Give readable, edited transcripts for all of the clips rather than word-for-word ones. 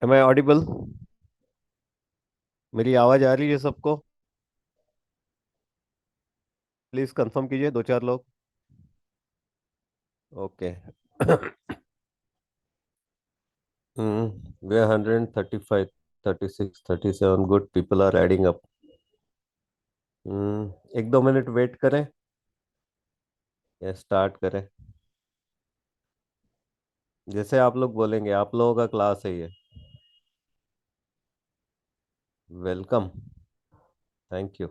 M I audible? मेरी आवाज आ रही है सबको? प्लीज कंफर्म कीजिए, दो चार लोग। ओके। वे 135, 36, 37 good people are adding up. एक दो मिनट वेट करें या स्टार्ट करें? जैसे आप लोग बोलेंगे, आप लोगों का क्लास है ये। Welcome. Thank you.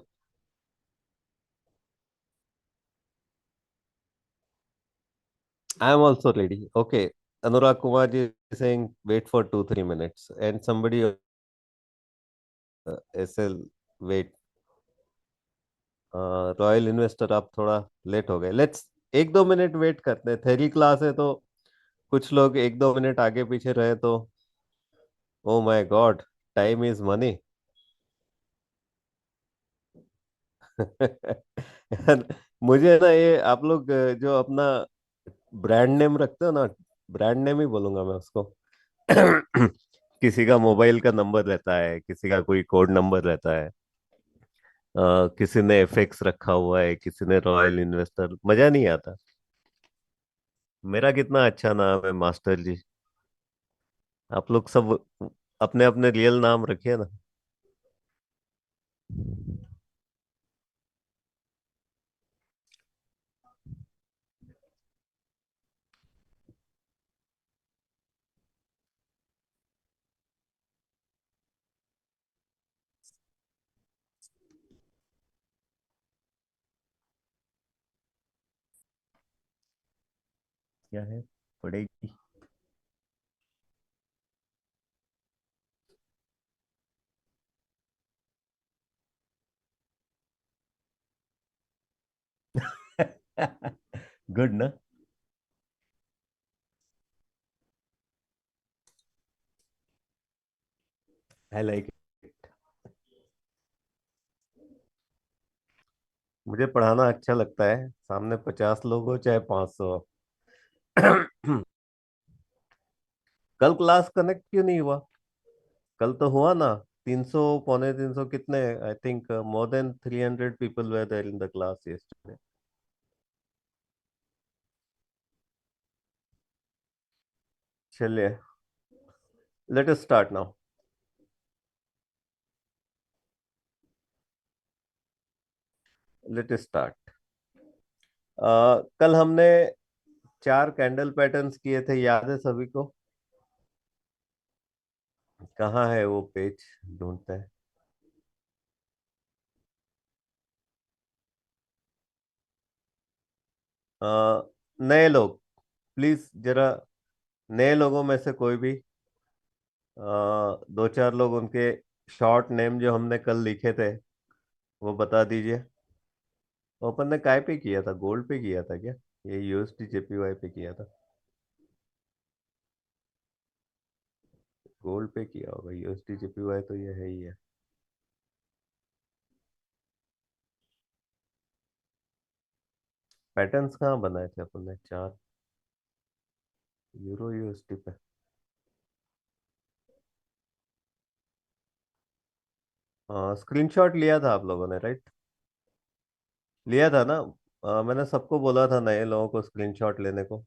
I am also ready. Okay. Anurag Kumar ji saying wait for 2 3 minutes and somebody SL wait। Royal investor आप थोड़ा लेट हो गए। लेट्स एक दो मिनट वेट करते हैं, थेरी क्लास है तो कुछ लोग एक दो मिनट आगे पीछे रहे तो। Oh my God, time is money. यार, मुझे ना ये आप लोग जो अपना ब्रांड नेम रखते हो ना, ब्रांड नेम ही बोलूंगा मैं उसको। किसी का मोबाइल का नंबर रहता है, किसी का कोई कोड नंबर रहता है। किसी ने एफएक्स रखा हुआ है, किसी ने रॉयल इन्वेस्टर। मजा नहीं आता। मेरा कितना अच्छा नाम है मास्टर जी। आप लोग सब अपने अपने रियल नाम रखिए ना। क्या है? पड़ेगी। गुड ना। I like. मुझे पढ़ाना अच्छा लगता है, सामने 50 लोग हो चाहे 500। कल क्लास कनेक्ट क्यों नहीं हुआ? कल तो हुआ ना। 300, पौने 300 कितने? I think more than 300 people were there in the class yesterday. चलिए, let us start now. Let us start. कल हमने 4 कैंडल पैटर्न्स किए थे, याद है सभी को? कहाँ है वो पेज? ढूंढते हैं। नए लोग, प्लीज जरा, नए लोगों में से कोई भी दो चार लोग उनके शॉर्ट नेम जो हमने कल लिखे थे वो बता दीजिए। ओपन ने काय पे किया था? गोल्ड पे किया था क्या? ये यूएसडी जेपीवाई पे किया था? गोल्ड पे किया होगा। यूएसडी जेपीवाई तो ये है ही है। पैटर्न्स कहाँ बनाए थे अपन ने? 4 यूरो यूएसडी पे। स्क्रीनशॉट लिया था आप लोगों ने, राइट? लिया था ना? मैंने सबको बोला था नए लोगों को स्क्रीनशॉट लेने को।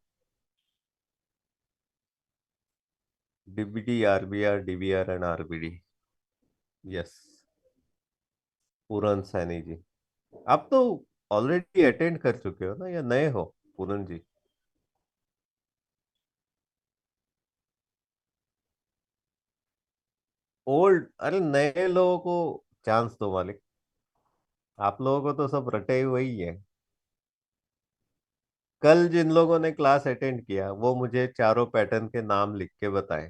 DBD, RBR, DBR and RBD. Yes. Puran Saini ji, आप तो ऑलरेडी अटेंड कर चुके हो ना या नए हो? पूरन जी। ओल्ड? अरे नए लोगों को चांस दो मालिक। आप लोगों को तो सब रटे हुए ही है। कल जिन लोगों ने क्लास अटेंड किया वो मुझे चारों पैटर्न के नाम लिख के बताएं।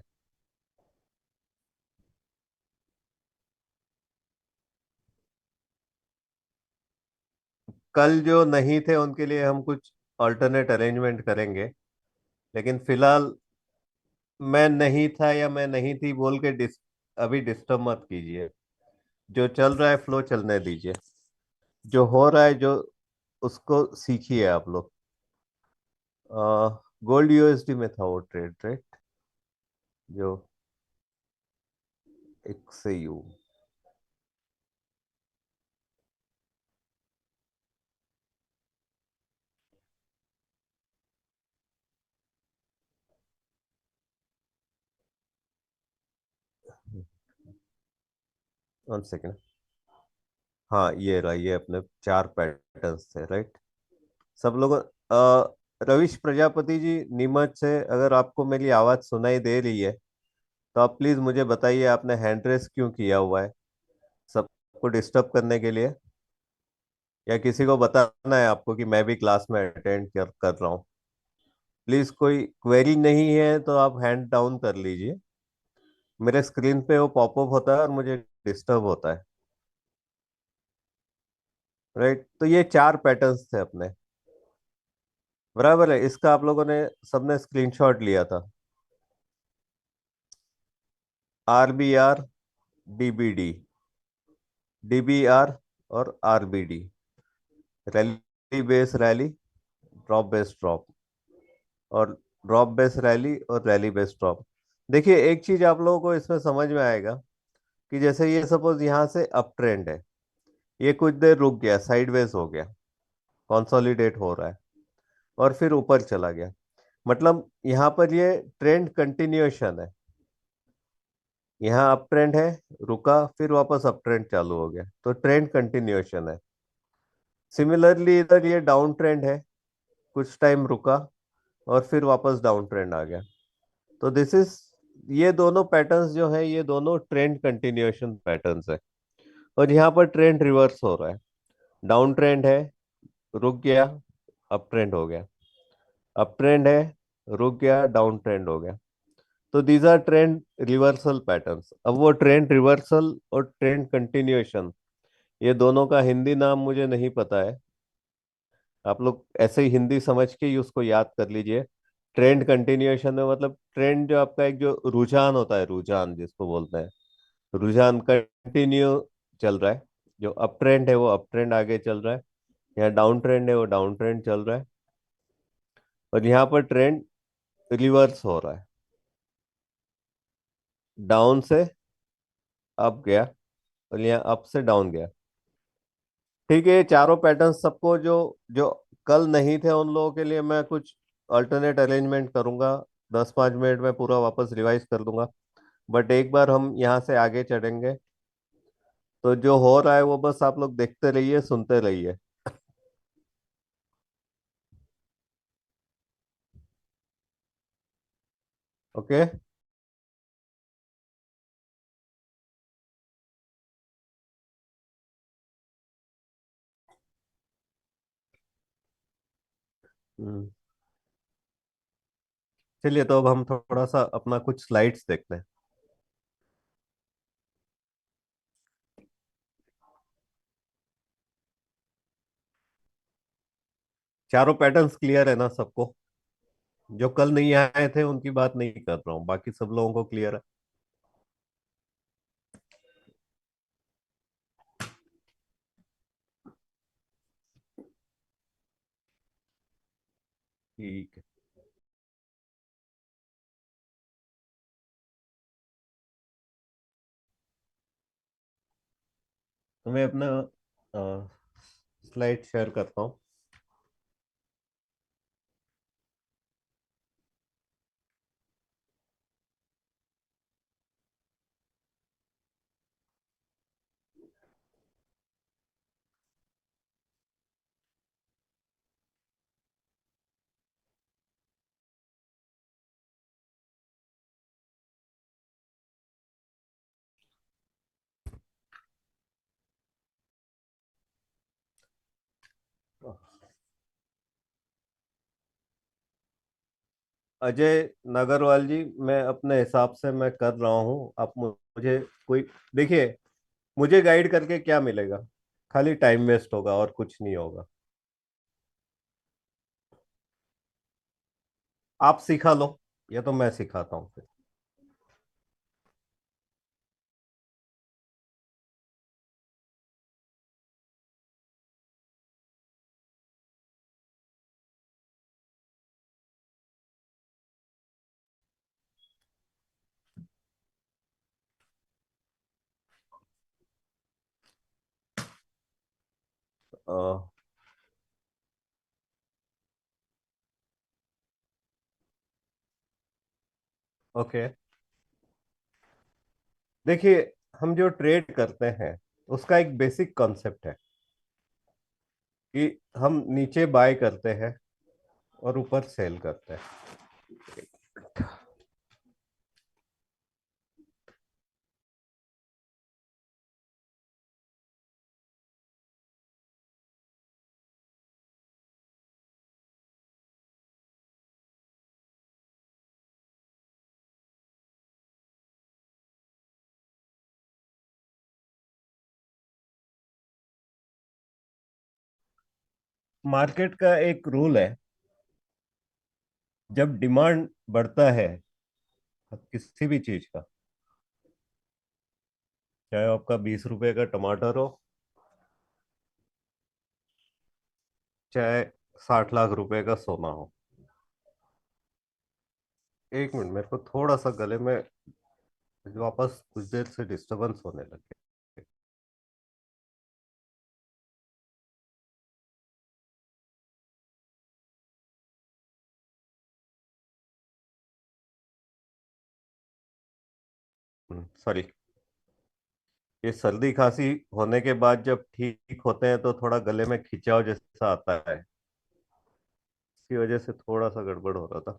कल जो नहीं थे उनके लिए हम कुछ अल्टरनेट अरेंजमेंट करेंगे, लेकिन फिलहाल मैं नहीं था या मैं नहीं थी बोल के अभी डिस्टर्ब मत कीजिए। जो चल रहा है फ्लो चलने दीजिए। जो हो रहा है जो, उसको सीखिए आप लोग। गोल्ड यूएसडी में था वो ट्रेड, राइट? जो एक से यू। 1 सेकेंड। हाँ ये रहा, ये अपने 4 पैटर्न्स थे, राइट। सब लोगों रविश प्रजापति जी नीमच से, अगर आपको मेरी आवाज सुनाई दे रही है तो आप प्लीज मुझे बताइए, आपने हैंड रेस क्यों किया हुआ है? सबको डिस्टर्ब करने के लिए, या किसी को बताना है आपको कि मैं भी क्लास में अटेंड कर रहा हूँ? प्लीज, कोई क्वेरी नहीं है तो आप हैंड डाउन कर लीजिए। मेरे स्क्रीन पे वो पॉपअप होता है और मुझे डिस्टर्ब होता है, राइट। तो ये 4 पैटर्न्स थे अपने, बराबर है। इसका आप लोगों ने सबने स्क्रीनशॉट लिया था। RBR, DBD, DBR और RBD। Rally base rally, drop base drop, और ड्रॉप बेस रैली और रैली बेस ड्रॉप। देखिए, एक चीज आप लोगों को इसमें समझ में आएगा कि जैसे ये सपोज यहाँ से अप ट्रेंड है, ये कुछ देर रुक गया, साइडवेज हो गया, कंसोलिडेट हो रहा है, और फिर ऊपर चला गया। मतलब यहाँ पर ये ट्रेंड कंटिन्यूएशन है। यहाँ अप ट्रेंड है, रुका, फिर वापस अप ट्रेंड चालू हो गया, तो ट्रेंड कंटिन्यूएशन है। सिमिलरली इधर ये डाउन ट्रेंड है, कुछ टाइम रुका और फिर वापस डाउन ट्रेंड आ गया। तो दिस इज, ये दोनों पैटर्न्स जो है, ये दोनों ट्रेंड कंटिन्यूएशन पैटर्न्स है। और यहाँ पर ट्रेंड रिवर्स हो रहा है। डाउन ट्रेंड है, रुक गया, अप ट्रेंड हो गया। अप ट्रेंड है, रुक गया, डाउन ट्रेंड हो गया। तो these are trend reversal patterns. अब वो ट्रेंड रिवर्सल और ट्रेंड कंटिन्यूएशन, ये दोनों का हिंदी नाम मुझे नहीं पता है। आप लोग ऐसे ही हिंदी समझ के ही उसको याद कर लीजिए। ट्रेंड कंटिन्यूएशन में मतलब ट्रेंड जो आपका एक जो रुझान होता है, रुझान जिसको बोलते हैं, रुझान कंटिन्यू चल रहा है। जो अप ट्रेंड है वो अप ट्रेंड आगे चल रहा है, यहाँ डाउन ट्रेंड है वो डाउन ट्रेंड चल रहा है, और यहाँ पर ट्रेंड रिवर्स हो रहा है, डाउन से अप गया और यहाँ अप से डाउन गया। ठीक है, ये चारों पैटर्न सबको जो जो कल नहीं थे उन लोगों के लिए मैं कुछ अल्टरनेट अरेंजमेंट करूंगा। 10-5 मिनट में पूरा वापस रिवाइज कर दूंगा। बट एक बार हम यहाँ से आगे चढ़ेंगे, तो जो हो रहा है वो बस आप लोग देखते रहिए, सुनते रहिए। ओके। हम्म। चलिए, तो अब हम थोड़ा सा अपना कुछ स्लाइड्स देखते हैं। चारों पैटर्न्स क्लियर है ना सबको? जो कल नहीं आए थे उनकी बात नहीं कर रहा हूँ, बाकी सब लोगों को क्लियर है। ठीक है। तो मैं अपना स्लाइड शेयर करता हूँ। अजय नागरवाल जी, मैं अपने हिसाब से मैं कर रहा हूँ। आप मुझे कोई, देखिए, मुझे गाइड करके क्या मिलेगा? खाली टाइम वेस्ट होगा और कुछ नहीं होगा। आप सिखा लो, या तो मैं सिखाता हूँ फिर। ओके, देखिए, हम जो ट्रेड करते हैं उसका एक बेसिक कॉन्सेप्ट है कि हम नीचे बाय करते हैं और ऊपर सेल करते हैं। मार्केट का एक रूल है, जब डिमांड बढ़ता है किसी भी चीज का, चाहे आपका 20 रुपए का टमाटर हो, चाहे 60 लाख रुपए का सोना हो। एक मिनट, मेरे को थोड़ा सा गले में वापस कुछ देर से डिस्टरबेंस होने लगे। सॉरी। ये सर्दी खांसी होने के बाद जब ठीक होते हैं तो थोड़ा गले में खिंचाव जैसा आता है, इसकी वजह से थोड़ा सा गड़बड़ हो रहा था।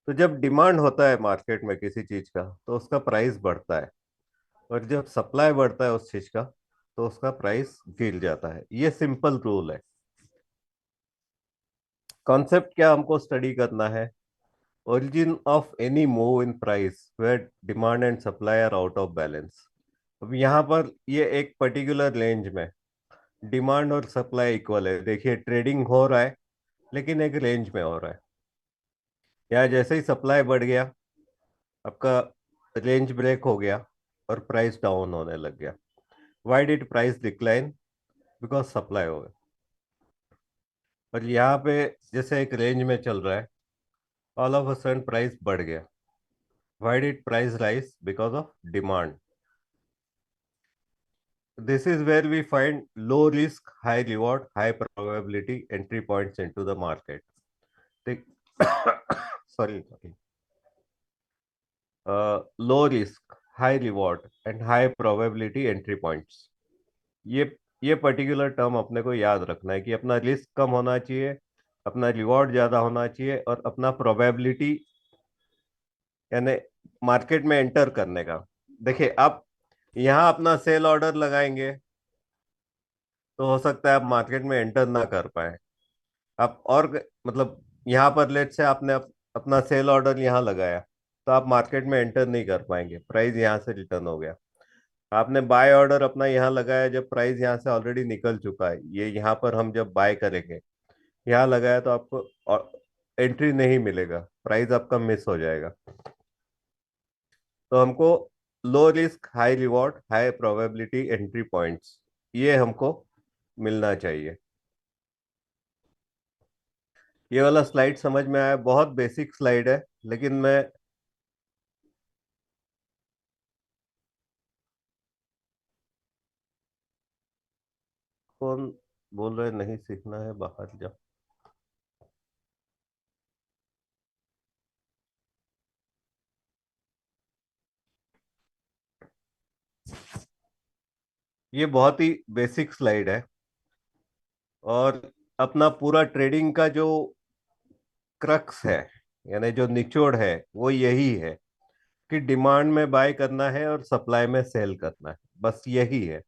तो जब डिमांड होता है मार्केट में किसी चीज का तो उसका प्राइस बढ़ता है, और जब सप्लाई बढ़ता है उस चीज का तो उसका प्राइस गिर जाता है। ये सिंपल रूल है। कॉन्सेप्ट क्या हमको स्टडी करना है? Origin of any move in price where demand and supply are out of balance. अब यहाँ पर ये एक पर्टिकुलर रेंज में डिमांड और सप्लाई इक्वल है। देखिए, ट्रेडिंग हो रहा है लेकिन एक रेंज में हो रहा है। यहाँ जैसे ही सप्लाई बढ़ गया, आपका रेंज ब्रेक हो गया और प्राइस डाउन होने लग गया। Why did price decline? Because supply हो गया। और यहाँ पे जैसे एक रेंज में चल रहा है, all of a sudden price बढ़ गया। Why did price rise? Because of demand. This is where we find low risk high reward high probability entry points into the market. ठीक। Sorry. Low risk high reward and high probability entry points. ये ये particular term अपने को याद रखना है कि अपना रिस्क कम होना चाहिए, अपना रिवॉर्ड ज्यादा होना चाहिए, और अपना प्रोबेबिलिटी, यानी मार्केट में एंटर करने का। देखिए, आप यहाँ अपना सेल ऑर्डर लगाएंगे तो हो सकता है आप मार्केट में एंटर ना कर पाए। आप और मतलब यहाँ पर लेट से आपने अपना सेल ऑर्डर यहाँ लगाया तो आप मार्केट में एंटर नहीं कर पाएंगे, प्राइस यहाँ से रिटर्न हो गया। आपने बाय ऑर्डर अपना यहाँ लगाया जब प्राइस यहाँ से ऑलरेडी निकल चुका है, ये यहाँ पर हम जब बाय करेंगे, यहाँ लगाया तो आपको एंट्री नहीं मिलेगा, प्राइस आपका मिस हो जाएगा। तो हमको लो risk high reward high probability entry points, ये हमको मिलना चाहिए। ये वाला स्लाइड समझ में आया? बहुत बेसिक स्लाइड है, लेकिन मैं कौन बोल रहे नहीं सीखना है बाहर जा। ये बहुत ही बेसिक स्लाइड है, और अपना पूरा ट्रेडिंग का जो क्रक्स है, यानी जो निचोड़ है, वो यही है कि डिमांड में बाय करना है और सप्लाई में सेल करना है। बस यही है।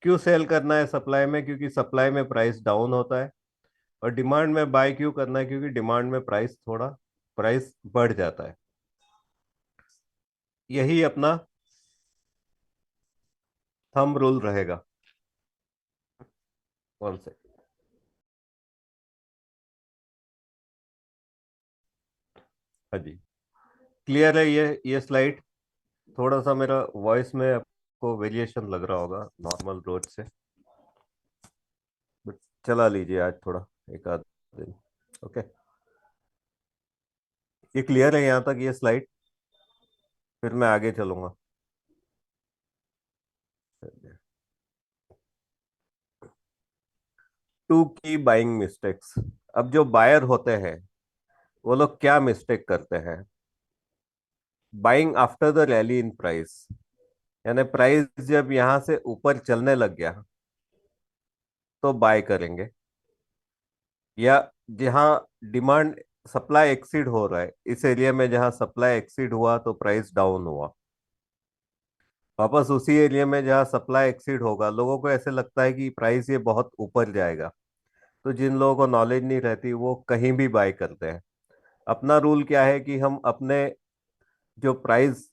क्यों सेल करना है सप्लाई में? क्योंकि सप्लाई में प्राइस डाउन होता है। और डिमांड में बाय क्यों करना है? क्योंकि डिमांड में प्राइस बढ़ जाता है। यही अपना थंब रूल रहेगा। कौन से? हाँ जी। क्लियर है ये स्लाइड? थोड़ा सा मेरा वॉइस में आपको वेरिएशन लग रहा होगा नॉर्मल रोज से, बट चला लीजिए आज थोड़ा, एक आध दिन। ओके। ये क्लियर है यहाँ तक ये स्लाइड? फिर मैं आगे चलूंगा। टू की बाइंग मिस्टेक्स। अब जो बायर होते हैं वो लोग क्या मिस्टेक करते हैं? Buying after the rally in price, यानी प्राइस जब यहां से ऊपर चलने लग गया तो बाय करेंगे, या जहां डिमांड सप्लाई एक्सीड हो रहा है, इस एरिया में जहां सप्लाई एक्सीड हुआ तो प्राइस डाउन हुआ, वापस उसी एरिया में जहां सप्लाई एक्सीड होगा लोगों को ऐसे लगता है कि प्राइस ये बहुत ऊपर जाएगा, तो जिन लोगों को नॉलेज नहीं रहती वो कहीं भी बाय करते हैं। अपना रूल क्या है कि हम अपने जो प्राइस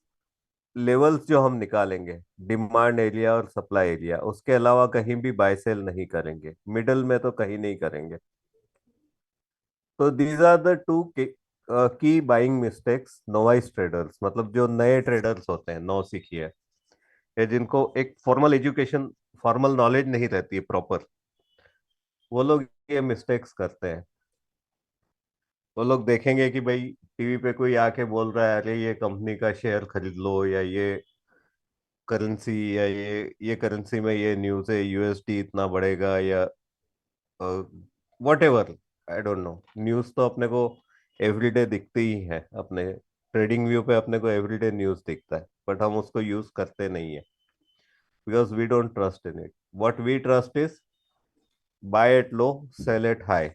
लेवल्स जो हम निकालेंगे, डिमांड एरिया और सप्लाई एरिया, उसके अलावा कहीं भी बाय सेल नहीं करेंगे, मिडल में तो कहीं नहीं करेंगे। तो दीज आर द टू की बाइंग मिस्टेक्स नोवाइस ट्रेडर्स, मतलब जो नए ट्रेडर्स होते हैं, नौ सीखिए, या जिनको एक फॉर्मल एजुकेशन, फॉर्मल नॉलेज नहीं रहती है प्रॉपर, वो लोग ये मिस्टेक्स करते हैं। वो लोग देखेंगे कि भाई टीवी पे कोई आके बोल रहा है, अरे ये कंपनी का शेयर खरीद लो, या ये करेंसी, या ये करेंसी में ये न्यूज़ है, यूएसडी इतना बढ़ेगा, या what ever, I don't know. News तो अपने को एवरीडे दिखती ही है, अपने ट्रेडिंग व्यू पे अपने को एवरीडे न्यूज़ दिखता है, बट हम उसको यूज करते नहीं है, because we don't trust in it. What we trust is buy at low, sell at high,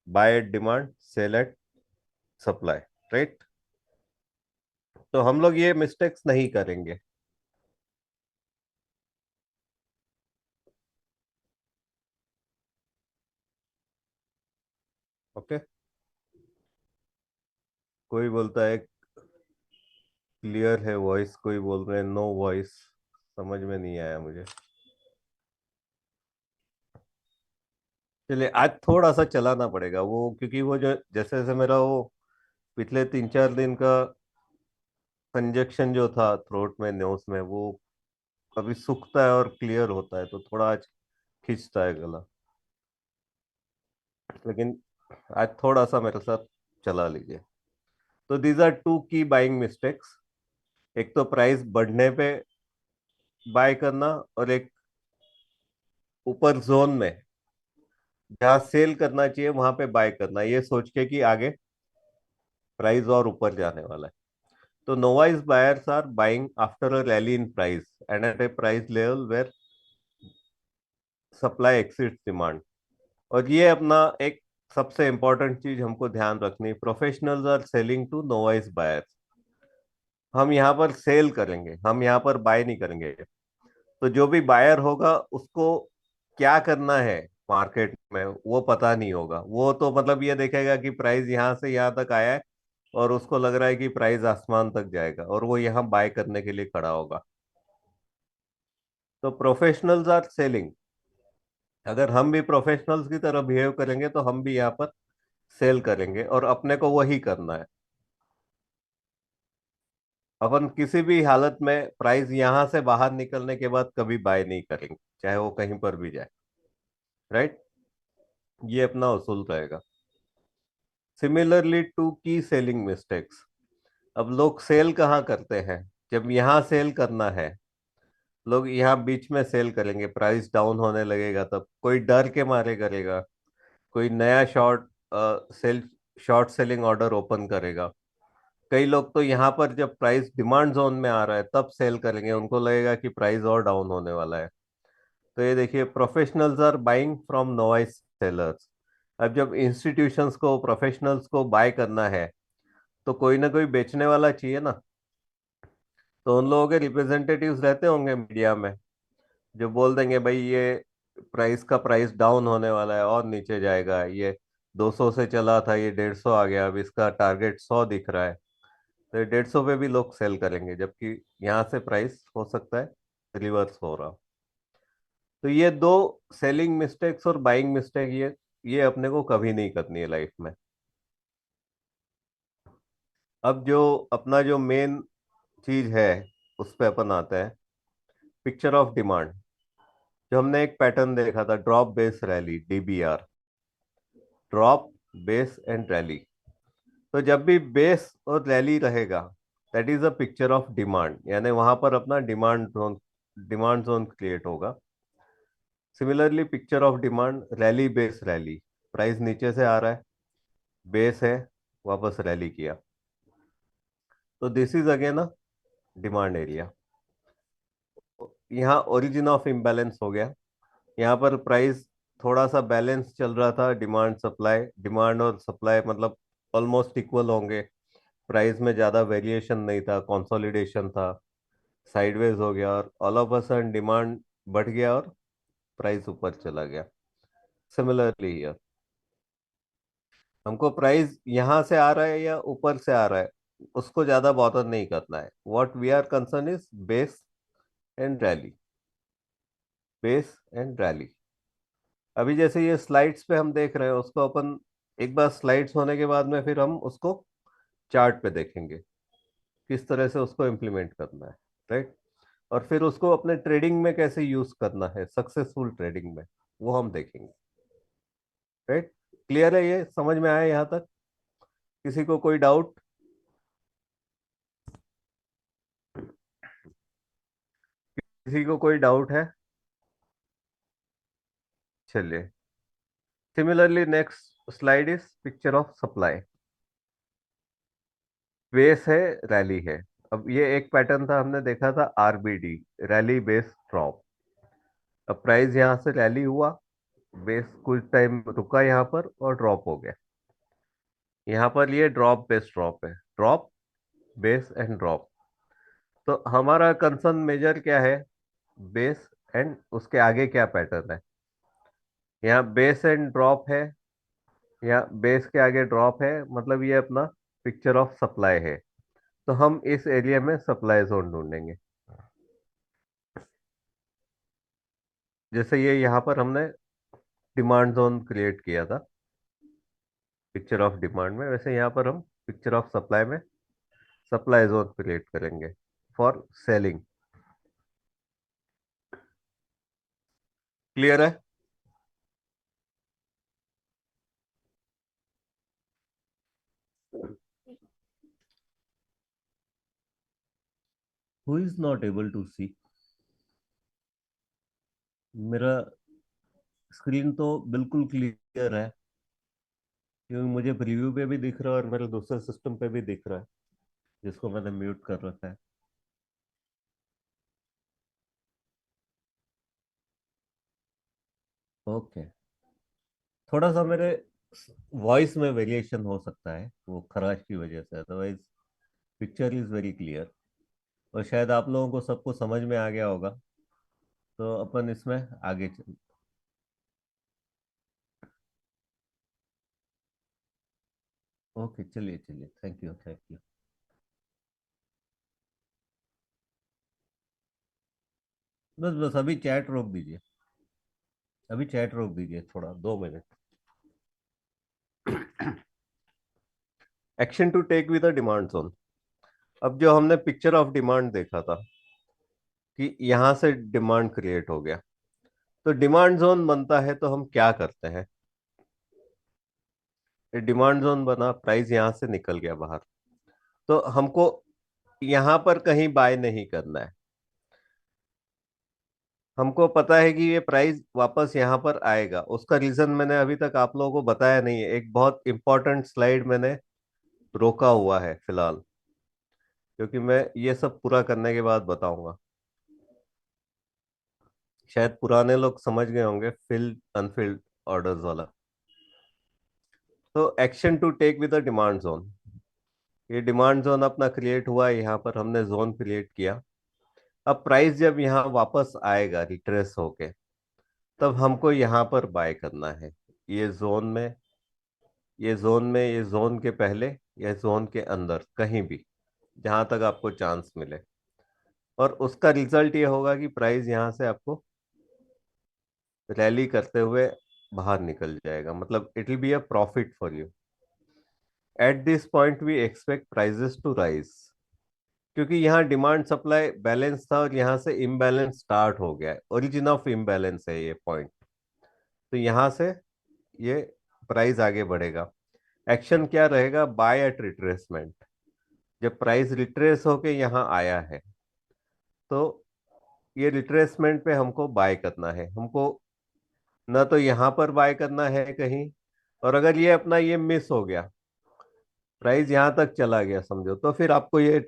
buy at demand, sell at supply, right? तो हम लोग ये मिस्टेक्स नहीं करेंगे। ओके। कोई बोलता है क्लियर है वॉइस, कोई बोल रहे हैं नो वॉइस, समझ में नहीं आया मुझे। चलिए, आज थोड़ा सा चलाना पड़ेगा वो, क्योंकि वो जो जैसे जैसे मेरा वो पिछले 3 4 दिन का कंजक्शन जो था थ्रोट में, नोस में, वो कभी सूखता है और क्लियर होता है, तो थोड़ा आज खिंचता है गला, लेकिन आज थोड़ा सा मेरे साथ चला लीजिए। तो दीज आर टू की बाइंग मिस्टेक्स। एक तो प्राइस बढ़ने पे बाय करना, और एक ऊपर जोन में जहां सेल करना चाहिए वहां पे बाय करना, ये सोच के कि आगे प्राइस और ऊपर जाने वाला है। तो novice buyers are buying after a rally in price and at a price level where supply exceeds demand. और ये अपना एक सबसे इंपॉर्टेंट चीज हमको ध्यान रखनी, professionals are selling to novice buyers. हम यहाँ पर सेल करेंगे, हम यहाँ पर बाय नहीं करेंगे। तो जो भी बायर होगा उसको क्या करना है मार्केट में वो पता नहीं होगा, वो तो मतलब ये देखेगा कि प्राइस यहाँ से यहाँ तक आया है और उसको लग रहा है कि प्राइस आसमान तक जाएगा, और वो यहाँ बाय करने के लिए खड़ा होगा। तो प्रोफेशनल्स आर सेलिंग। अगर हम भी प्रोफेशनल्स की तरह बिहेव करेंगे तो हम भी यहाँ पर सेल करेंगे, और अपने को वही करना है। अपन किसी भी हालत में प्राइस यहां से बाहर निकलने के बाद कभी बाय नहीं करेंगे, चाहे वो कहीं पर भी जाए, राइट? ये अपना उसूल रहेगा। सिमिलरली टू की सेलिंग मिस्टेक्स। अब लोग सेल कहाँ करते हैं? जब यहाँ सेल करना है, लोग यहाँ बीच में सेल करेंगे, प्राइस डाउन होने लगेगा तब कोई डर के मारे करेगा, कोई नया sell short selling order open करेगा। कई लोग तो यहाँ पर जब प्राइस डिमांड जोन में आ रहा है तब सेल करेंगे, उनको लगेगा कि प्राइस और डाउन होने वाला है। तो ये देखिए, professionals are buying from novice sellers. अब जब इंस्टीट्यूशंस को, प्रोफेशनल्स को बाय करना है तो कोई ना कोई बेचने वाला चाहिए ना। तो उन लोगों के रिप्रेजेंटेटिव्स रहते होंगे मीडिया में, जो बोल देंगे भाई ये प्राइस डाउन होने वाला है और नीचे जाएगा, ये 200 से चला था, ये 150 आ गया, अब इसका टारगेट 100 दिख रहा है। तो ये 150 पे भी लोग सेल करेंगे, जबकि यहाँ से प्राइस हो सकता है रिवर्स हो रहा हो। तो ये दो, सेलिंग मिस्टेक्स और बाइंग मिस्टेक, ये अपने को कभी नहीं करनी है लाइफ में। अब जो अपना जो मेन चीज है उस पे अपन आता है, पिक्चर ऑफ डिमांड। जो हमने एक पैटर्न देखा था, drop base rally, DBR, drop base and rally. तो जब भी बेस और रैली रहेगा, that is a picture of demand, यानी वहां पर अपना डिमांड जोन क्रिएट होगा। Similarly picture of demand, rally base rally, price नीचे से आ रहा है, बेस है, वापस रैली किया, तो this is again a demand area. यहाँ ओरिजिन ऑफ इम्बैलेंस हो गया। यहाँ पर प्राइस थोड़ा सा बैलेंस चल रहा था, डिमांड सप्लाई, डिमांड और सप्लाई मतलब ऑलमोस्ट इक्वल होंगे, प्राइस में ज्यादा वेरिएशन नहीं था, कंसोलिडेशन था, साइडवेज हो गया, और all of a sudden demand बढ़ गया और प्राइस ऊपर चला गया। सिमिलरली हियर, हमको प्राइस यहाँ से आ रहा है या ऊपर से आ रहा है उसको ज्यादा बॉदर नहीं करना है। What we are concern is base and rally, base and rally. अभी जैसे ये स्लाइड्स पे हम देख रहे हैं, उसको अपन एक बार स्लाइड्स होने के बाद में फिर हम उसको चार्ट पे देखेंगे किस तरह से उसको इम्प्लीमेंट करना है, राइट। और फिर उसको अपने ट्रेडिंग में कैसे यूज करना है, सक्सेसफुल ट्रेडिंग में, वो हम देखेंगे, राइट। क्लियर है, ये समझ में आया यहाँ तक? किसी को कोई डाउट? किसी को कोई डाउट है? चलिए, similarly next slide is picture of supply. Base है, रैली है। अब ये एक पैटर्न था, हमने देखा था आरबीडी, रैली बेस ड्रॉप। अब प्राइस यहाँ से रैली हुआ, बेस कुछ टाइम रुका यहाँ पर और ड्रॉप हो गया। यहाँ पर ये ड्रॉप बेस ड्रॉप है, ड्रॉप बेस एंड ड्रॉप। तो हमारा कंसर्न मेजर क्या है? बेस एंड उसके आगे क्या पैटर्न है। यहाँ बेस एंड ड्रॉप है, यहाँ बेस के आगे ड्रॉप है, मतलब ये अपना पिक्चर ऑफ सप्लाई है। तो हम इस एरिया में सप्लाई जोन ढूंढेंगे। जैसे ये यहाँ पर हमने डिमांड जोन क्रिएट किया था पिक्चर ऑफ डिमांड में, वैसे यहाँ पर हम पिक्चर ऑफ सप्लाई में सप्लाई जोन क्रिएट करेंगे फॉर सेलिंग। क्लियर है? Who is not able to see? मेरा स्क्रीन तो बिल्कुल क्लियर है, क्योंकि मुझे प्रीव्यू पे भी दिख रहा है और मेरे दूसरे सिस्टम पे भी दिख रहा है, जिसको मैंने म्यूट कर रखा है। ओके, थोड़ा सा मेरे वॉइस में वेरिएशन हो सकता है वो खराश की वजह से, otherwise picture is very clear. और शायद आप लोगों को सबको समझ में आ गया होगा, तो अपन इसमें आगे चल। ओके, चलिए चलिए, थैंक यू थैंक यू। बस बस अभी चैट रोक दीजिए, अभी चैट रोक दीजिए थोड़ा, 2 minute. Action to take with the demand zone. अब जो हमने पिक्चर ऑफ डिमांड देखा था कि यहां से डिमांड क्रिएट हो गया, तो डिमांड जोन बनता है तो हम क्या करते हैं? ये डिमांड जोन बना, प्राइस यहां से निकल गया बाहर, तो हमको यहां पर कहीं बाय नहीं करना है। हमको पता है कि ये प्राइस वापस यहाँ पर आएगा। उसका रीजन मैंने अभी तक आप लोगों को बताया नहीं है, एक बहुत इंपॉर्टेंट स्लाइड मैंने रोका हुआ है फिलहाल, क्योंकि मैं ये सब पूरा करने के बाद बताऊंगा। शायद पुराने लोग समझ गए होंगे, फिल्ड अनफिल्ड ऑर्डर्स वाला। तो action to take with the demand zone, ये डिमांड जोन अपना क्रिएट हुआ, यहाँ पर हमने जोन क्रिएट किया। अब प्राइस जब यहाँ वापस आएगा रिट्रेस होके, तब हमको यहाँ पर बाय करना है, ये जोन में, ये जोन में, ये जोन के पहले या जोन के अंदर कहीं भी, जहां तक आपको चांस मिले। और उसका रिजल्ट ये होगा कि प्राइस यहाँ से आपको रैली करते हुए बाहर निकल जाएगा, मतलब it will be a profit for you. At this point we expect prices to rise, क्योंकि यहाँ डिमांड सप्लाई बैलेंस था और यहाँ से इम्बैलेंस स्टार्ट हो गया है, ओरिजिन ऑफ इम्बैलेंस है ये पॉइंट। तो यहाँ से ये प्राइस आगे बढ़ेगा। एक्शन क्या रहेगा? Buy at retracement. जब प्राइस रिट्रेस होके यहाँ आया है, तो ये रिट्रेसमेंट पे हमको बाय करना है। हमको ना तो यहाँ पर बाय करना है कहीं, और अगर ये अपना ये मिस हो गया, प्राइस यहाँ तक चला गया समझो, तो फिर आपको ये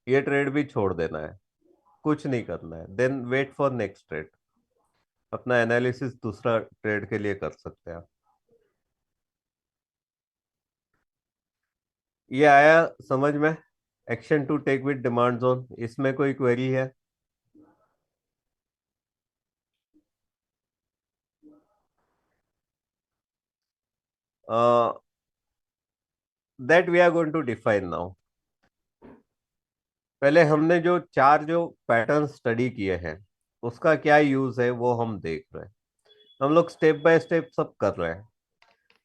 ये ट्रेड भी छोड़ देना है, कुछ नहीं करना है, then wait for next trade. अपना एनालिसिस दूसरा ट्रेड के लिए कर सकते हैं आप। ये आया समझ में? Action to take with demand zone, इसमें कोई क्वेरी है? That we are going to define now. पहले हमने जो चार जो पैटर्न स्टडी किए हैं, उसका क्या यूज है वो हम देख रहे हैं। हम लोग स्टेप बाय स्टेप सब कर रहे हैं।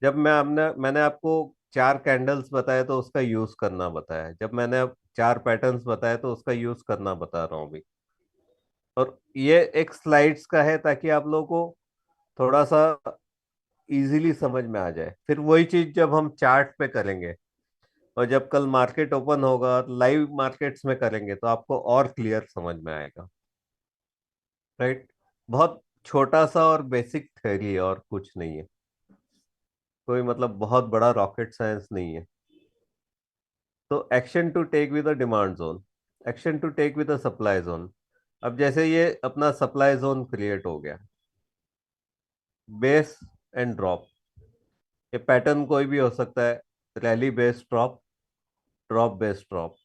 जब मैंने आपको चार कैंडल्स बताया तो उसका यूज करना बताया, जब मैंने अब चार पैटर्न्स बताए तो उसका यूज करना बता रहा हूँ अभी। और ये एक स्लाइड्स का है ताकि आप लोगों को थोड़ा सा इजीली समझ में आ जाए। फिर वही चीज जब हम चार्ट पे करेंगे और जब कल मार्केट ओपन होगा लाइव मार्केट्स में करेंगे तो आपको और क्लियर समझ में आएगा। राइट? बहुत छोटा सा और बेसिक थ्योरी है, और कुछ नहीं है। कोई मतलब बहुत बड़ा रॉकेट साइंस नहीं है। तो action to take with the demand zone, action to take with the supply zone. अब जैसे ये अपना सप्लाई जोन क्रिएट हो गया, बेस एंड ड्रॉप, ये पैटर्न कोई भी हो सकता है, rally base drop, drop base drop.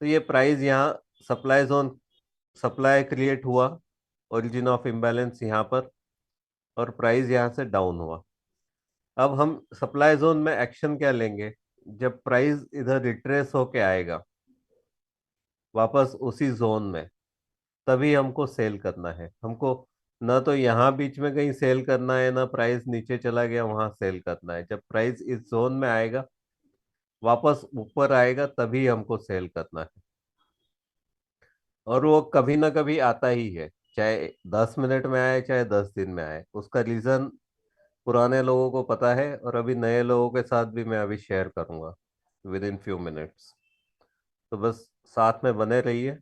तो ये प्राइस यहाँ सप्लाई जोन, सप्लाई क्रिएट हुआ, ओरिजिन ऑफ इम्बैलेंस यहाँ पर, और प्राइस यहाँ से डाउन हुआ। अब हम सप्लाई जोन में एक्शन क्या लेंगे? जब प्राइस इधर रिट्रेस होके आएगा वापस उसी जोन में, तभी हमको सेल करना है। हमको ना तो यहाँ बीच में कहीं सेल करना है, ना प्राइस नीचे चला गया वहां सेल करना है। जब प्राइस इस जोन में आएगा, वापस ऊपर आएगा, तभी हमको सेल करना है। और वो कभी ना कभी आता ही है, चाहे 10 मिनट में आए चाहे 10 दिन में आए। उसका रीजन पुराने लोगों को पता है, और अभी नए लोगों के साथ भी मैं अभी शेयर करूंगा विद इन फ्यू मिनट्स। तो बस साथ में बने रहिए।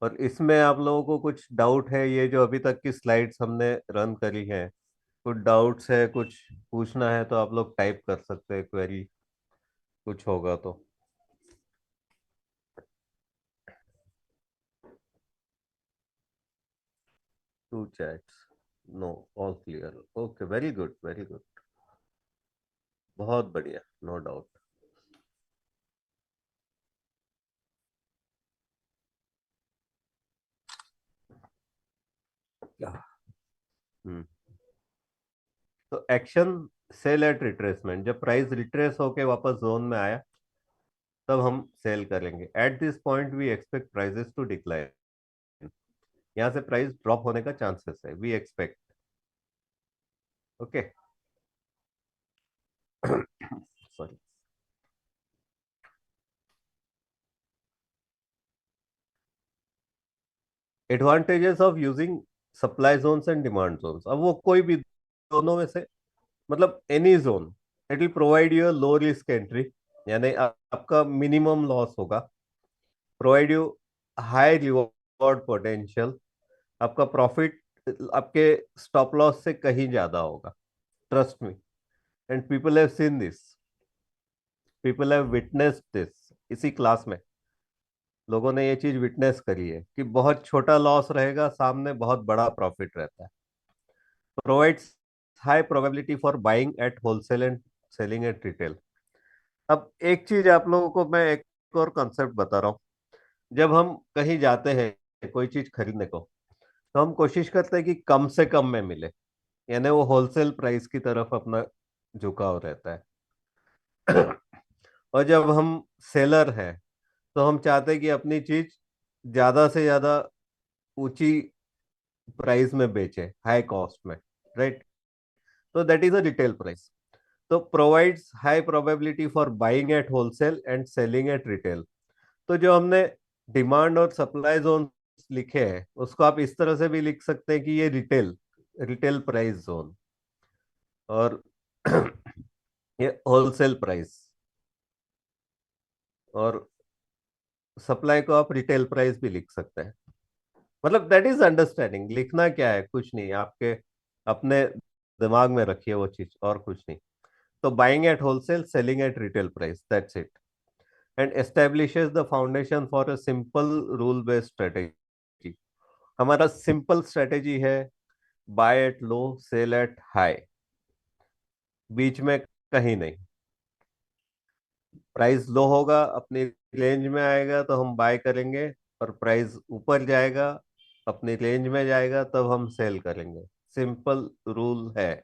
और इसमें आप लोगों को कुछ डाउट है, ये जो अभी तक की स्लाइड्स हमने रन करी है, कुछ डाउट्स है, कुछ पूछना है तो आप लोग टाइप कर सकते हैं क्वेरी, कुछ होगा तो। Two chats, no, all clear, okay, very good very good, बहुत बढ़िया, नो डाउट। हम्म। तो एक्शन, सेल एट रिट्रेसमेंट, जब प्राइस रिट्रेस होके वापस जोन में आया तब हम सेल करेंगे। At this point we expect prices to decline, यहाँ से प्राइस ड्रॉप होने का चांसेस है, we expect. Okay. Sorry. Advantages of using supply zones and demand zones, अब वो कोई भी दोनों में से, मतलब any zone, it will provide you low risk entry, यानी आपका मिनिमम लॉस होगा, provide you high reward potential, आपका प्रॉफिट आपके स्टॉप लॉस से कहीं ज्यादा होगा, trust me. And people have seen this, people have witnessed this, इसी क्लास में लोगों ने ये चीज विटनेस करी है कि बहुत छोटा लॉस रहेगा, सामने बहुत बड़ा प्रॉफिट रहता है। Provides high probability for buying at wholesale and selling at retail. अब एक चीज आप लोगों को मैं एक और कंसेप्ट बता रहा हूँ। जब हम कहीं जाते हैं कोई चीज खरीदने को, तो हम कोशिश करते हैं कि कम से कम में मिले, यानी वो होलसेल प्राइस की तरफ अपना झुकाव रहता है। और जब हम सेलर हैं तो हम चाहते हैं कि अपनी चीज ज्यादा से ज्यादा ऊंची प्राइस में बेचे, हाई कॉस्ट में। राइट? तो that is a retail price. तो provides high probability for buying at wholesale and selling at retail. तो जो हमने डिमांड और सप्लाई जोन लिखे हैं, उसको आप इस तरह से भी लिख सकते हैं कि ये रिटेल, रिटेल प्राइस जोन, और ये होलसेल प्राइस, और सप्लाई को आप रिटेल प्राइस भी लिख सकते हैं। मतलब दैट इज अंडरस्टैंडिंग। लिखना क्या है, कुछ नहीं, आपके अपने दिमाग में रखिए वो चीज, और कुछ नहीं। तो buying at wholesale, selling at retail price, that's it. And establishes the foundation for a simple rule based strategy. हमारा सिंपल स्ट्रेटेजी है, buy at low, sell at high, बीच में कहीं नहीं। प्राइस लो होगा, अपनी रेंज में आएगा तो हम बाय करेंगे, और प्राइस ऊपर जाएगा, अपनी रेंज में जाएगा तब हम सेल करेंगे। सिंपल रूल है,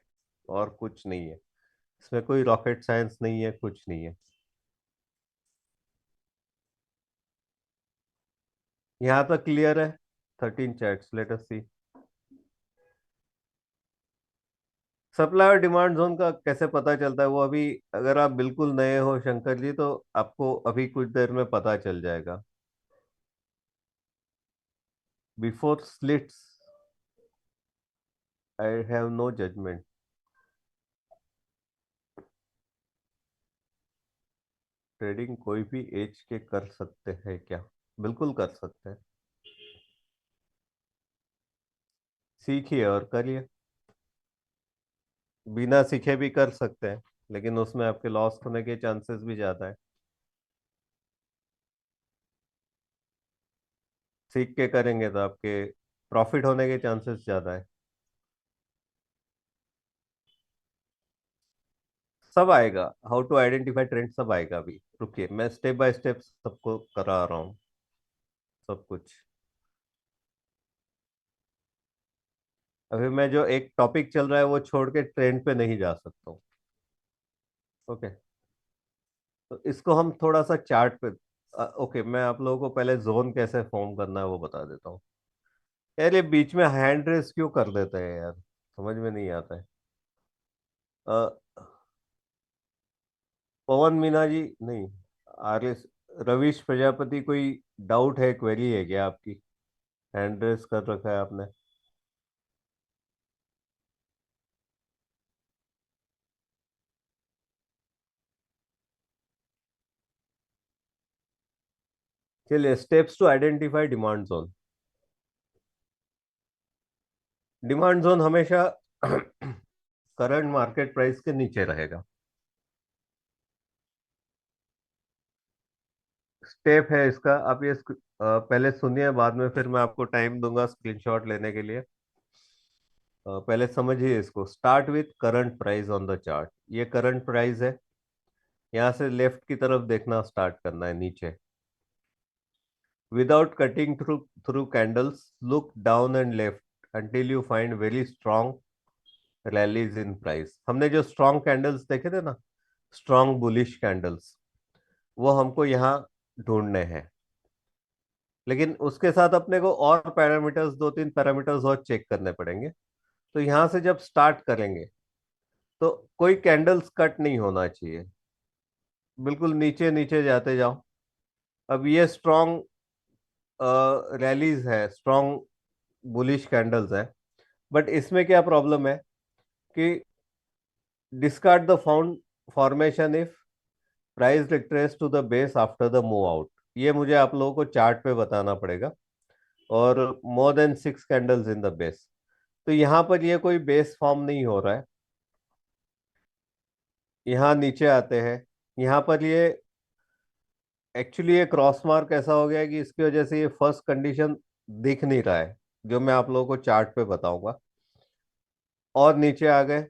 और कुछ नहीं है इसमें, कोई रॉकेट साइंस नहीं है, कुछ नहीं है। यहाँ तक क्लियर है? 13 चैट्स, लेट अस सी। सप्लाई और डिमांड जोन का कैसे पता चलता है वो अभी, अगर आप बिल्कुल नए हो शंकर जी, तो आपको अभी कुछ देर में पता चल जाएगा। Before slits I have no judgement. Trading कोई भी एज के कर सकते हैं क्या? बिल्कुल कर सकते हैं। सीखिए और करिए। बिना सीखे भी कर सकते हैं, लेकिन उसमें आपके लॉस होने के चांसेस भी ज्यादा है। सीख के करेंगे तो आपके प्रॉफिट होने के चांसेस ज्यादा है। सब आएगा, हाउ टू आइडेंटिफाई ट्रेंड सब आएगा। अभी रुकिए, मैं स्टेप बाय स्टेप सबको करा रहा हूँ, सब कुछ। अभी मैं जो एक टॉपिक चल रहा है वो छोड़ के ट्रेंड पे नहीं जा सकता हूँ। ओके, तो इसको हम थोड़ा सा चार्ट पे। ओके, मैं आप लोगों को पहले जोन कैसे फॉर्म करना है वो बता देता हूँ। यार ये बीच में हैंड रेस क्यों कर देते हैं यार, समझ में नहीं आता है। अ, पवन मीना जी, नहीं, आर एस, रविश प्रजापति, कोई डाउट है, क्वेरी है क्या आपकी? हैंड रेस कर रखा है आपने। चलिए, steps to identify demand zone. Demand zone हमेशा करंट मार्केट प्राइस के नीचे रहेगा। स्टेप है इसका, आप ये पहले सुनिए, बाद में फिर मैं आपको टाइम दूंगा स्क्रीनशॉट लेने के लिए। पहले समझिए इसको। Start with current price on the chart. ये करंट प्राइस है, यहाँ से लेफ्ट की तरफ देखना स्टार्ट करना है, नीचे। Without cutting through through candles, look down and left until you find very strong rallies in price. हमने जो स्ट्रॉन्ग कैंडल्स देखे थे ना, स्ट्रॉन्ग बुलिश कैंडल्स, वो हमको यहाँ ढूंढने हैं। लेकिन उसके साथ अपने को और पैरामीटर्स, 2-3 पैरामीटर्स और चेक करने पड़ेंगे। तो यहाँ से जब स्टार्ट करेंगे तो कोई कैंडल्स कट नहीं होना चाहिए, बिल्कुल नीचे नीचे जाते जाओ। अब ये स्ट्रॉन्ग रैलीज है, स्ट्रॉन्ग बुलिश कैंडल्स है, बट इसमें क्या प्रॉब्लम है कि discard the found formation if price retrace to the base after the move out. ये मुझे आप लोगों को चार्ट पे बताना पड़ेगा। और मोर than 6 candles in the base, तो यहाँ पर ये कोई बेस फॉर्म नहीं हो रहा है। यहाँ नीचे आते हैं, यहाँ पर ये एक्चुअली ये क्रॉस मार्क ऐसा हो गया है कि इसकी वजह से ये फर्स्ट कंडीशन दिख नहीं रहा है, जो मैं आप लोगों को चार्ट पे बताऊंगा। और नीचे आ गए,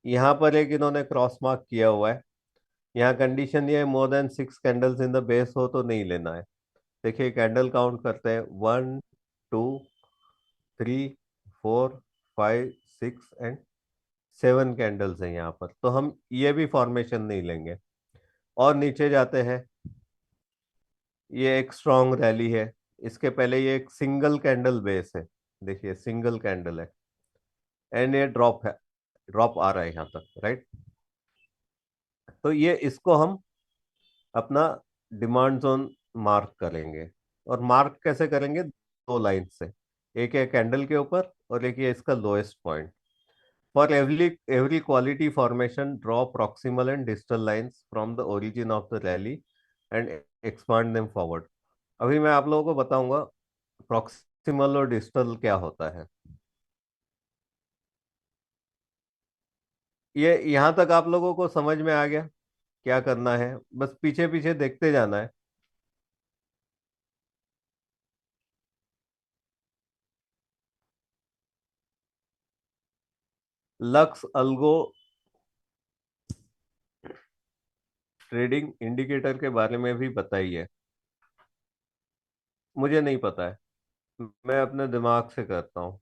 यहाँ पर एक इन्होंने क्रॉस मार्क किया हुआ है। यहाँ कंडीशन ये है, more than 6 candles in the base हो तो नहीं लेना है। देखिए कैंडल काउंट करते हैं, 1, 2, 3, 4, 5, 6 एंड 7 कैंडल्स हैं यहाँ पर, तो हम ये भी फॉर्मेशन नहीं लेंगे। और नीचे जाते हैं, ये एक स्ट्रॉन्ग रैली है। इसके पहले ये एक सिंगल कैंडल बेस है, देखिए सिंगल कैंडल है, एंड ये ड्रॉप है, ड्रॉप आ रहा है यहाँ तक, राइट। तो ये इसको हम अपना डिमांड जोन मार्क करेंगे। और मार्क कैसे करेंगे? 2 लाइन से, एक है कैंडल के ऊपर और एक है इसका lowest point. For every quality formation, draw proximal and distal lines from the origin of the rally and expand them forward. अभी मैं आप लोगों को बताऊंगा प्रॉक्सिमल और डिस्टल क्या होता है? ये यहाँ तक आप लोगों को समझ में आ गया क्या करना है? बस पीछे पीछे देखते जाना है। लक्स अल्गो ट्रेडिंग इंडिकेटर के बारे में भी बताइए। मुझे नहीं पता है, मैं अपने दिमाग से करता हूँ।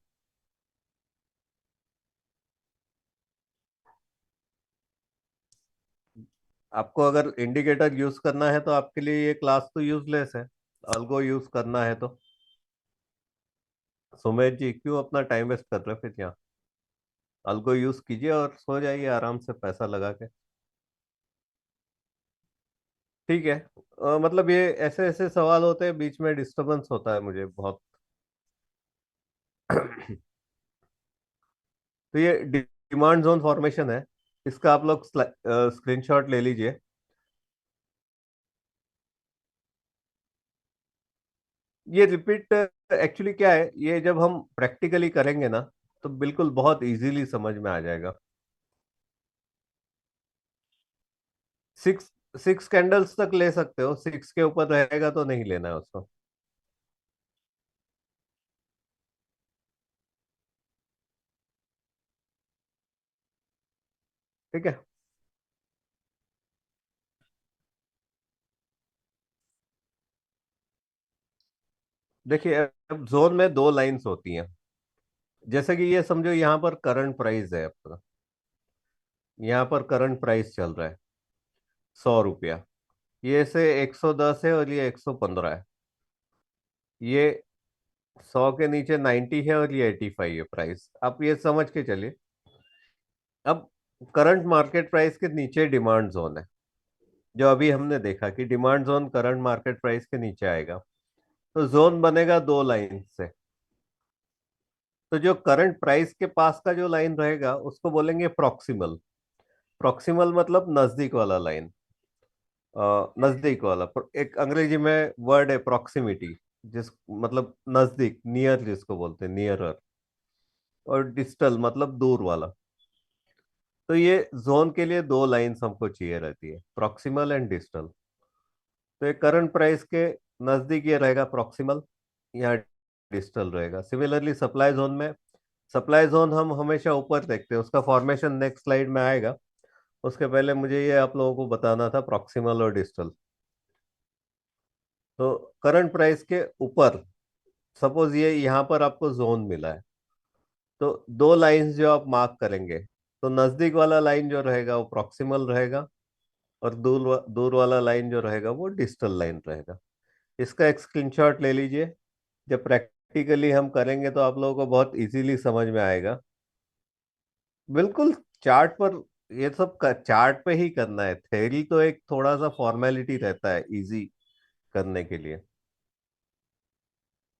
आपको अगर इंडिकेटर यूज करना है तो आपके लिए ये क्लास तो यूजलेस है। अल्गो यूज करना है तो सुमेश जी क्यों अपना टाइम वेस्ट कर रहे हैं फिर यहाँ? अल्गो यूज कीजिए और सो जाइए आराम से पैसा लगा के। ठीक है। मतलब ये ऐसे ऐसे सवाल होते हैं, बीच में डिस्टरबेंस होता है मुझे बहुत। तो ये डिमांड जोन फॉर्मेशन है, इसका आप लोग स्क्रीनशॉट ले लीजिए। ये रिपीट एक्चुअली क्या है, ये जब हम प्रैक्टिकली करेंगे ना तो बिल्कुल बहुत इजीली समझ में आ जाएगा। सिक्स सिक्स कैंडल्स तक ले सकते हो, सिक्स के ऊपर रहेगा तो नहीं लेना है उसको। ठीक है। देखिए अब जोन में दो लाइंस होती हैं। जैसे कि ये समझो यहाँ पर करंट प्राइस है आपका, यहाँ पर करंट प्राइस चल रहा है 100 रुपया। ये से 110 है और ये 115 है। ये 100 के नीचे 90 है और ये 85 है प्राइस, आप ये समझ के चलिए। अब करंट मार्केट प्राइस के नीचे डिमांड जोन है, जो अभी हमने देखा कि demand zone current market price के नीचे आएगा। तो जोन बनेगा दो लाइन से। तो जो करंट प्राइस के पास का जो लाइन रहेगा उसको बोलेंगे प्रॉक्सिमल। प्रॉक्सिमल मतलब नजदीक वाला लाइन। नजदीक वाला एक अंग्रेजी में वर्ड है प्रॉक्सिमिटी, जिस मतलब नजदीक, नियर जिसको बोलते हैं, नियरर। और डिस्टल मतलब दूर वाला। तो ये जोन के लिए दो लाइंस हमको चाहिए रहती है, प्रॉक्सिमल एंड डिस्टल। तो ये करंट प्राइस के नजदीक ये रहेगा प्रॉक्सिमल, यहाँ डिस्टल रहेगा। सिमिलरली सप्लाई जोन में, सप्लाई जोन हम हमेशा ऊपर देखते हैं, उसका फॉर्मेशन नेक्स्ट स्लाइड में आएगा। उसके पहले मुझे ये आप लोगों को बताना था प्रॉक्सिमल और डिस्टल। तो करंट प्राइस के ऊपर सपोज ये यहाँ पर आपको जोन मिला है, तो दो लाइंस जो आप मार्क करेंगे, तो नजदीक वाला लाइन जो रहेगा वो प्रॉक्सिमल रहेगा, और दूर दूर वाला लाइन जो रहेगा वो डिस्टल लाइन रहेगा। इसका एक स्क्रीनशॉट ले लीजिए। जब प्रैक्टिकली हम करेंगे तो आप लोगों को बहुत इजीली समझ में आएगा। बिल्कुल चार्ट पर, ये सब चार्ट पे ही करना है। थ्योरी तो एक थोड़ा सा फॉर्मेलिटी रहता है इजी करने के लिए।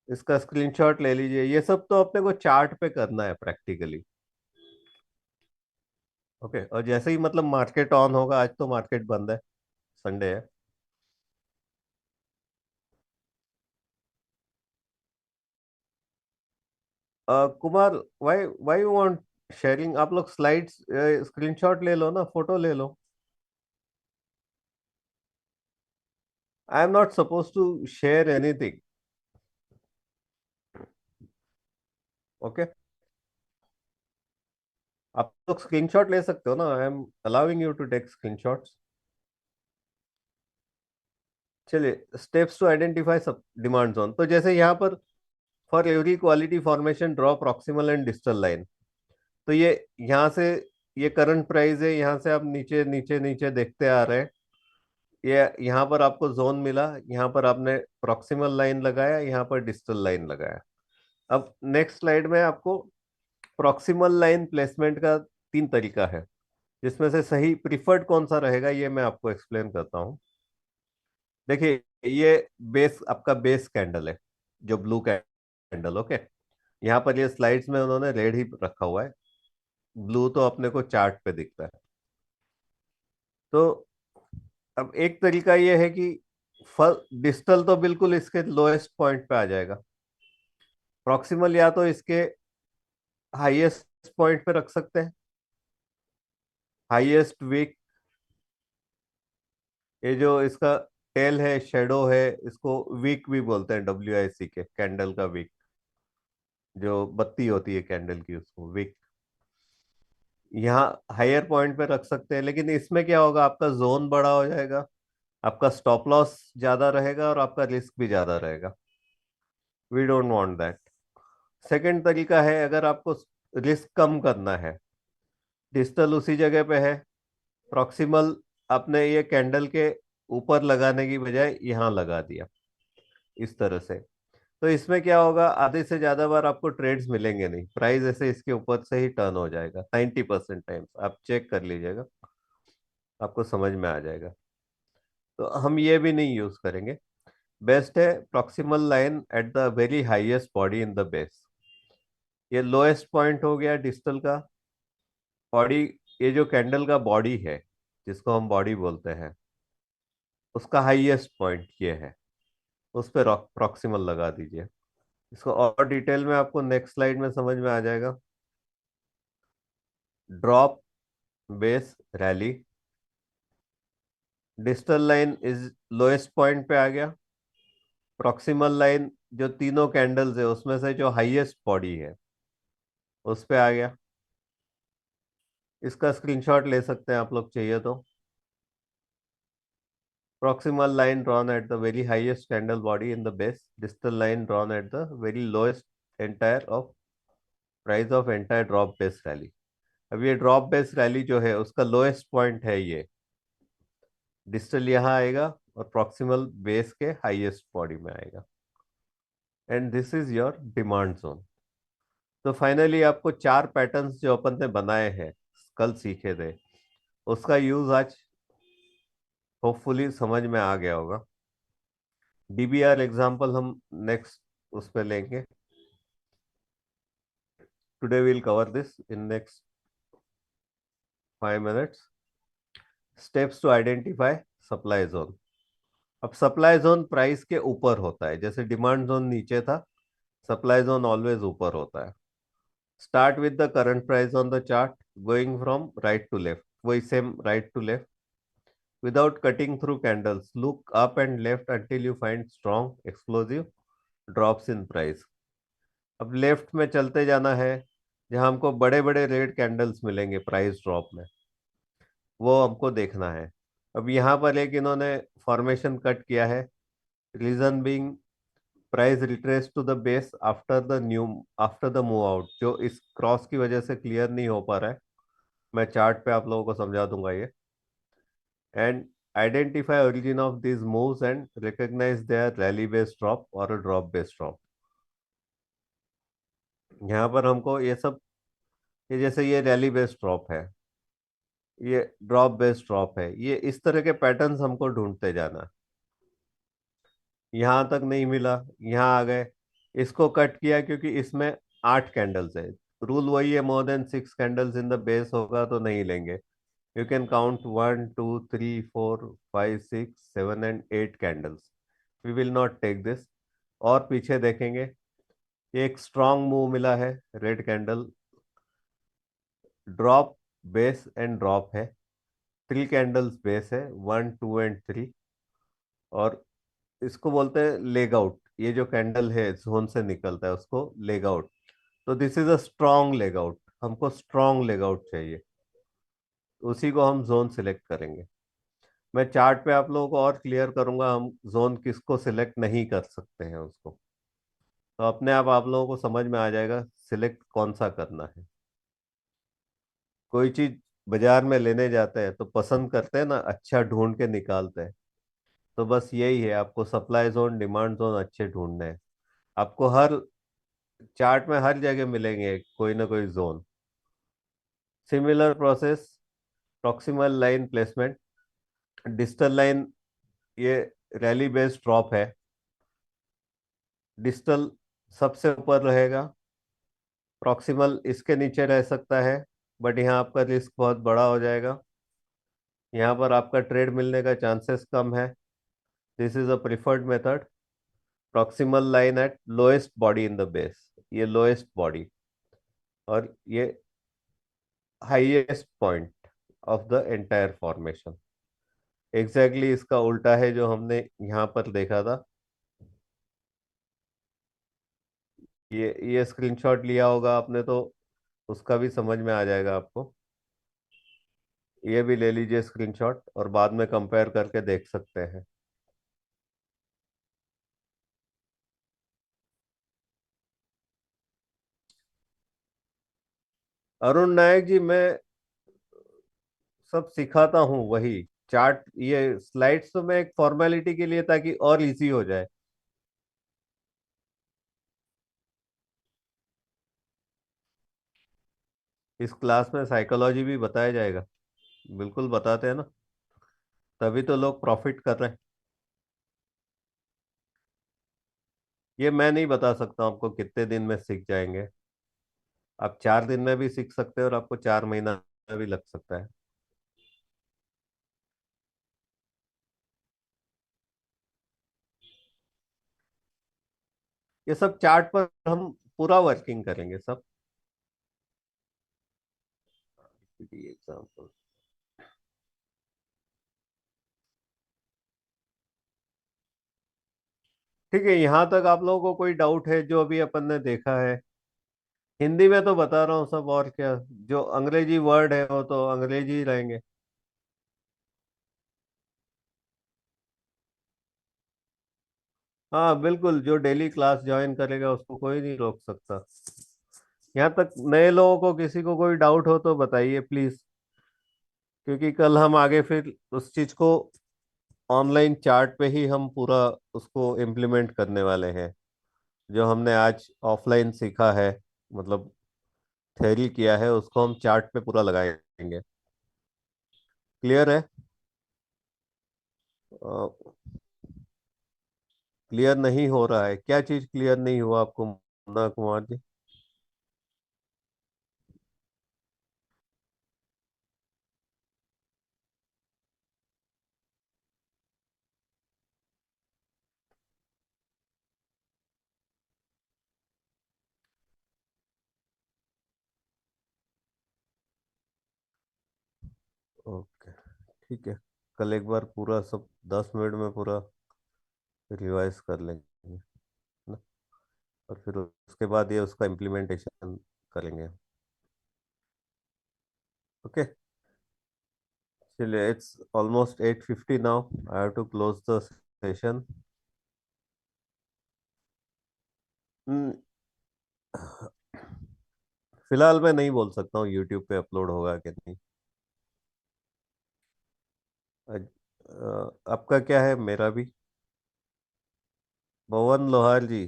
इसका स्क्रीनशॉट ले लीजिए, ये सब तो अपने को चार्ट पे करना है प्रैक्टिकली। ओके, और जैसे ही मतलब मार्केट ऑन होगा, आज तो मार्केट बंद है, संडे है। Kumar, why why you want sharing? आप लोग स्लाइड्स स्क्रीनशॉट ले लो ना, फोटो ले लो। I am not suppose to share anything. Okay, आप लोग स्क्रीनशॉट ले सकते हो ना, I am allowing you to take screenshots. चलिए, स्टेप्स टू आइडेंटिफाई सब डिमांड जोन। तो जैसे यहाँ पर for every quality formation draw proximal and distal line. तो ये यहाँ से, ये करंट प्राइस है, यहाँ से आप नीचे नीचे नीचे देखते आ रहे हैं। ये यहाँ पर आपको जोन मिला, यहाँ पर आपने प्रॉक्सिमल लाइन लगाया, यहाँ पर डिस्टल लाइन लगाया। अब नेक्स्ट स्लाइड में आपको प्रॉक्सिमल लाइन प्लेसमेंट का तीन तरीका है, जिसमें से सही प्रिफर्ड कौन सा रहेगा ये मैं आपको एक्सप्लेन करता हूँ। देखिए, ये बेस आपका बेस कैंडल है, जो ब्लू कैंडल। ओके, यहाँ पर ये स्लाइड्स में उन्होंने रेड ही रखा हुआ है, ब्लू तो अपने को चार्ट पे दिखता है। तो अब एक तरीका ये है कि डिस्टल तो बिल्कुल इसके लोएस्ट पॉइंट पे आ जाएगा। प्रॉक्सिमल या तो इसके हाईएस्ट पॉइंट पे रख सकते हैं, हाईएस्ट वीक, ये जो इसका टेल है, शेडो है, इसको वीक भी बोलते हैं, WIC के, कैंडल का वीक, जो बत्ती होती है कैंडल की, उसको वीक। यहाँ हायर पॉइंट पे रख सकते हैं, लेकिन इसमें क्या होगा, आपका जोन बड़ा हो जाएगा, आपका स्टॉप लॉस ज्यादा रहेगा और आपका रिस्क भी ज्यादा रहेगा। We don't want that. Second तरीका है, अगर आपको रिस्क कम करना है, डिजिटल उसी जगह पे है, प्रॉक्सिमल आपने ये कैंडल के ऊपर लगाने की बजाय यहाँ लगा दिया, इस तरह से। तो इसमें क्या होगा, आधे से ज्यादा बार आपको ट्रेड्स मिलेंगे नहीं, प्राइस ऐसे इसके ऊपर से ही टर्न हो जाएगा 90% टाइम्स, आप चेक कर लीजिएगा, आपको समझ में आ जाएगा। तो हम ये भी नहीं यूज करेंगे। बेस्ट है proximal line at the very highest body in the base. ये लोएस्ट पॉइंट हो गया डिजिटल का बॉडी। ये जो कैंडल का बॉडी है, जिसको हम बॉडी बोलते हैं, उसका हाईएस्ट पॉइंट ये है, उस पर प्रॉक्सिमल लगा दीजिए। इसको और डिटेल में आपको नेक्स्ट स्लाइड में समझ में आ जाएगा। Drop, base, rally, digital line is lowest point पे आ गया, प्रॉक्सिमल लाइन जो तीनों कैंडल्स है उसमें से जो हाईएस्ट बॉडी है उस पे आ गया। इसका स्क्रीनशॉट ले सकते हैं आप लोग चाहिए तो। Proximal line drawn at the very highest candle body in the base. Distal line drawn at the very lowest entire of price of entire drop base rally. अब ये ड्रॉप बेस रैली जो है उसका लोएस्ट पॉइंट है ये, distal यहाँ आएगा और प्रॉक्सिमल बेस के हाईएस्ट बॉडी में आएगा, and this is your demand zone. तो फाइनली आपको चार पैटर्न्स जो अपन ने बनाए हैं, कल सीखे थे, उसका यूज आज होपफुली समझ में आ गया होगा। DBR एग्जांपल हम नेक्स्ट उस पर लेंगे। Today we'll cover this in next 5 minutes. Steps to identify supply zone. अब सप्लाई जोन प्राइस के ऊपर होता है, जैसे डिमांड जोन नीचे था, सप्लाई जोन ऑलवेज ऊपर होता है। Start with the current price on the chart, going from right to left, वही same right to left, without cutting through candles. Look up and left until you find strong explosive drops in price. अब left में चलते जाना है, जहां हमको बड़े बड़े रेड कैंडल्स मिलेंगे प्राइस ड्रॉप में, वो हमको देखना है। अब यहाँ पर एक इन्होंने फॉर्मेशन कट किया है, reason being price retrace to the base after the move out, जो इस क्रॉस की वजह से क्लियर नहीं हो पा रहा है। मैं चार्ट पे आप लोगों को समझा दूंगा ये। And identify origin of this moves and recognise their rally based drop और ड्रॉप बेस्ड ड्रॉप। यहाँ पर हमको ये सब, ये जैसे ये रैली बेस्ड ड्रॉप है, ये ड्रॉप बेस्ड ड्रॉप है, ये इस तरह के पैटर्न्स हमको ढूंढते जाना। यहाँ तक नहीं मिला, यहाँ आ गए, इसको कट किया क्योंकि इसमें 8 कैंडल्स है। रूल वही है, more than 6 candles in the base होगा तो नहीं लेंगे। You can count 1 2 3 4 5 6 7 and 8 candles, we will not take this. और पीछे देखेंगे, ये एक स्ट्रांग मूव मिला है, red candle, drop, base and drop है, 3 कैंडल्स बेस है, 1 2 एंड 3। और इसको बोलते हैं लेग आउट, ये जो कैंडल है जोन से निकलता है उसको लेग आउट। तो this is a strong leg out, हमको स्ट्रॉन्ग लेग आउट चाहिए, उसी को हम जोन सिलेक्ट करेंगे। मैं चार्ट पे आप लोगों को और क्लियर करूंगा हम जोन किसको सिलेक्ट नहीं कर सकते हैं उसको। तो अपने आप लोगों को समझ में आ जाएगा सिलेक्ट कौन सा करना है। कोई चीज बाजार में लेने जाते हैं तो पसंद करते हैं ना, अच्छा ढूंढ के निकालते हैं। तो बस यही है, आपको सप्लाई जोन डिमांड जोन अच्छे ढूंढने हैं। आपको हर चार्ट में हर जगह मिलेंगे कोई ना कोई zone. Similar process, proximal line placement, digital line ये रैली बेस्ड ड्रॉप है, डिजिटल सबसे ऊपर रहेगा, प्रॉक्सिमल इसके नीचे रह सकता है, बट यहाँ आपका रिस्क बहुत बड़ा हो जाएगा, यहाँ पर आपका ट्रेड मिलने का चांसेस कम है। This is a preferred method, proximal line at lowest body in the base, ये लोएस्ट बॉडी, और ये highest point of the entire formation. Exactly इसका उल्टा है जो हमने यहाँ पर देखा था। ये स्क्रीनशॉट लिया होगा आपने तो उसका भी समझ में आ जाएगा आपको। ये भी ले लीजिए स्क्रीनशॉट, और बाद में कंपेयर करके देख सकते हैं। अरुण नायक जी, मैं सब सिखाता हूँ वही चार्ट, ये स्लाइड्स तो मैं एक फॉर्मेलिटी के लिए, ताकि और इजी हो जाए। इस क्लास में साइकोलॉजी भी बताया जाएगा। बिल्कुल बताते हैं ना, तभी तो लोग प्रॉफिट कर रहे हैं। ये मैं नहीं बता सकता आपको कितने दिन में सीख जाएंगे। आप 4 दिन में भी सीख सकते हो, और आपको 4 महीना भी लग सकता है। ये सब चार्ट पर हम पूरा वर्किंग करेंगे सब। एग्जाम्पल। ठीक है, यहाँ तक आप लोगों को कोई डाउट है जो अभी अपन ने देखा है? हिंदी में तो बता रहा हूँ सब, और क्या। जो अंग्रेजी वर्ड है वो तो अंग्रेजी ही रहेंगे। हाँ बिल्कुल, जो डेली क्लास ज्वाइन करेगा उसको कोई नहीं रोक सकता। यहाँ तक नए लोगों को किसी को कोई डाउट हो तो बताइए प्लीज, क्योंकि कल हम आगे फिर उस चीज को ऑनलाइन चार्ट पे ही हम पूरा उसको इम्प्लीमेंट करने वाले हैं। जो हमने आज ऑफलाइन सीखा है, मतलब थ्योरी किया है, उसको हम चार्ट पे पूरा लगाएंगे। क्लियर है? क्लियर नहीं हो रहा है? क्या चीज क्लियर नहीं हुआ आपको, मुन्ना कुमार जी? ओके, ठीक है। कल एक बार पूरा सब 10 मिनट में पूरा रिवाइज कर लेंगे ना, और फिर उसके बाद ये उसका इम्प्लीमेंटेशन करेंगे। ओके, चलिए, it's almost 8:50 now. I have to close the session. फिलहाल मैं नहीं बोल सकता हूँ यूट्यूब पे अपलोड होगा कि नहीं। आपका क्या है? मेरा भी। पवन लोहार जी,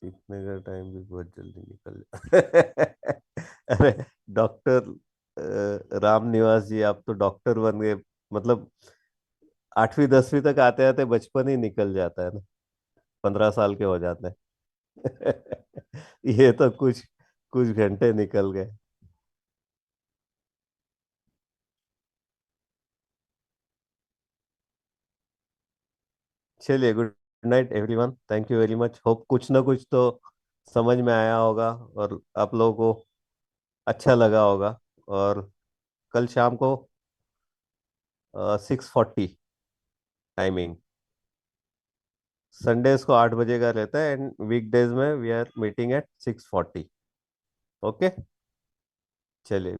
सीखने का टाइम भी बहुत जल्दी निकल जाता अरे डॉक्टर राम निवास जी, आप तो डॉक्टर बन गए। मतलब 8वीं 10वीं तक आते आते बचपन ही निकल जाता है ना, 15 साल के हो जाते हैं ये तो कुछ कुछ घंटे निकल गए। चलिए, good night everyone, thank you very much. Hope कुछ ना कुछ तो समझ में आया होगा, और आप लोगों को अच्छा लगा होगा। और कल शाम को 6:40 टाइमिंग। संडेज को 8 बजे का रहता है, एंड वीकडेज में वी आर मीटिंग एट 6:40। ओके, चलिए।